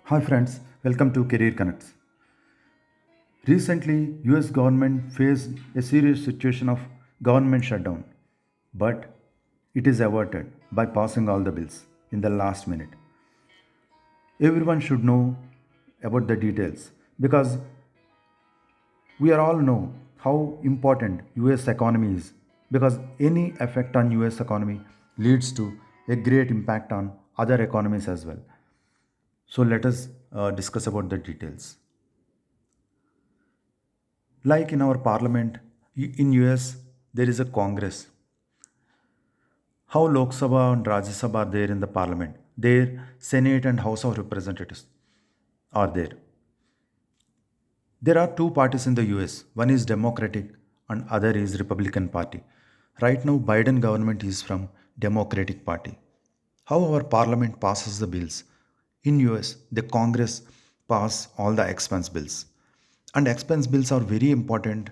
Hi friends, welcome to Career Connects. Recently, US government faced a serious situation of government shutdown, but it is averted by passing all the bills in the last minute. Everyone should know about the details because we are all know how important US economy is because any effect on US economy leads to a great impact on other economies as well. So let us discuss about the details. Like in our parliament in US, there is a Congress. How Lok Sabha and Rajya Sabha are there in the parliament. Their Senate and House of Representatives are there. There are two parties in the US. One is Democratic and other is Republican Party. Right now, Biden government is from Democratic Party. How our parliament passes the bills. In US, the Congress pass all the expense bills. And expense bills are very important.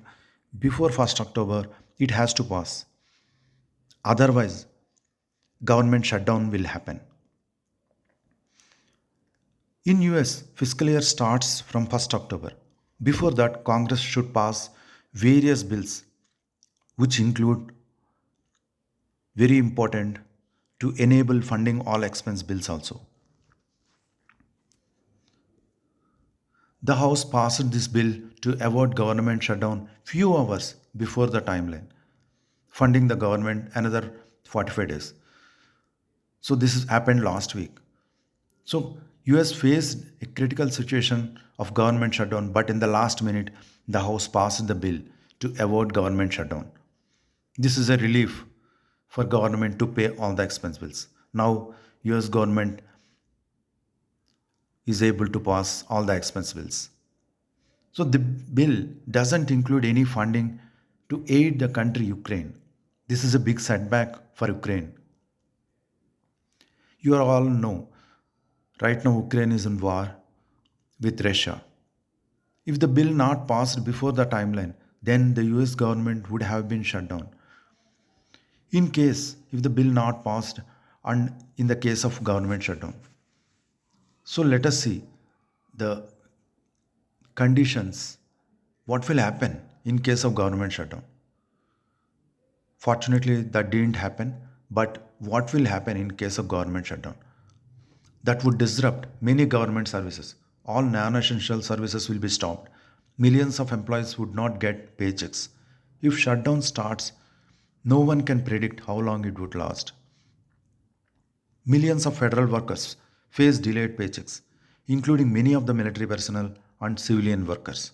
Before 1st October, it has to pass. Otherwise, government shutdown will happen. In US, fiscal year starts from 1st October. Before that, Congress should pass various bills which include very important to enable funding all expense bills also. The House passed this bill to avoid government shutdown few hours before the timeline, funding the government another 45 days. So this has happened last week. So US faced a critical situation of government shutdown, but in the last minute, the House passed the bill to avoid government shutdown. This is a relief for government to pay all the expense bills. Now US government is able to pass all the expense bills. So the bill doesn't include any funding to aid the country Ukraine. This is a big setback for Ukraine. You all know right now Ukraine is in war with Russia. If the bill not passed before the timeline, then the US government would have been shut down. In case if the bill not passed and in the case of government shutdown. So let us see the conditions. What will happen in case of government shutdown? Fortunately, that didn't happen. But what will happen in case of government shutdown? That would disrupt many government services. All non essential services will be stopped. Millions of employees would not get paychecks. If shutdown starts, no one can predict how long it would last. Millions of federal workers face delayed paychecks, including many of the military personnel and civilian workers.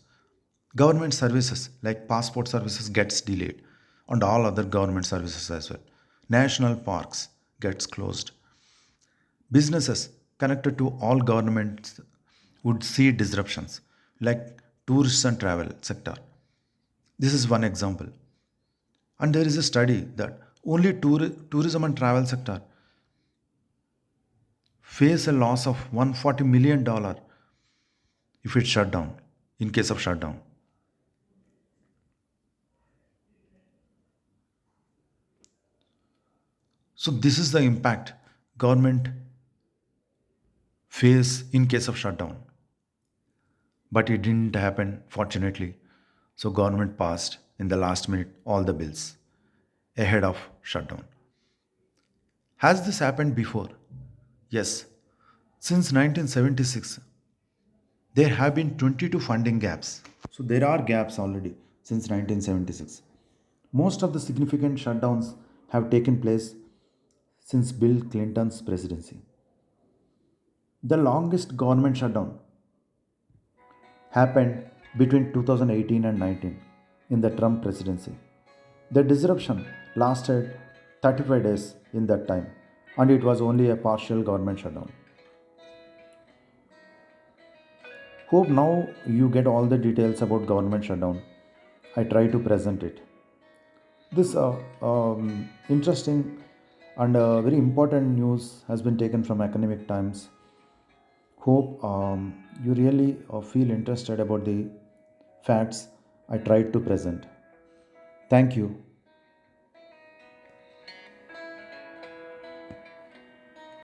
Government services like passport services gets delayed and all other government services as well. National parks gets closed. Businesses connected to all governments would see disruptions like tourists and travel sector. This is one example. And there is a study that only tourism and travel sector face a loss of $140 million if it's shut down, in case of shutdown. So this is the impact government face in case of shutdown. But it didn't happen, fortunately. So government passed in the last minute all the bills ahead of shutdown. Has this happened before? Yes. Since 1976, there have been 22 funding gaps. So there are gaps already since 1976. Most of the significant shutdowns have taken place since Bill Clinton's presidency. The longest government shutdown happened between 2018 and 19 in the Trump presidency. The disruption lasted 35 days in that time and it was only a partial government shutdown. Hope now you get all the details about government shutdown. I try to present it. This interesting and very important news has been taken from Academic Times. Hope you really feel interested about the facts I tried to present. Thank you.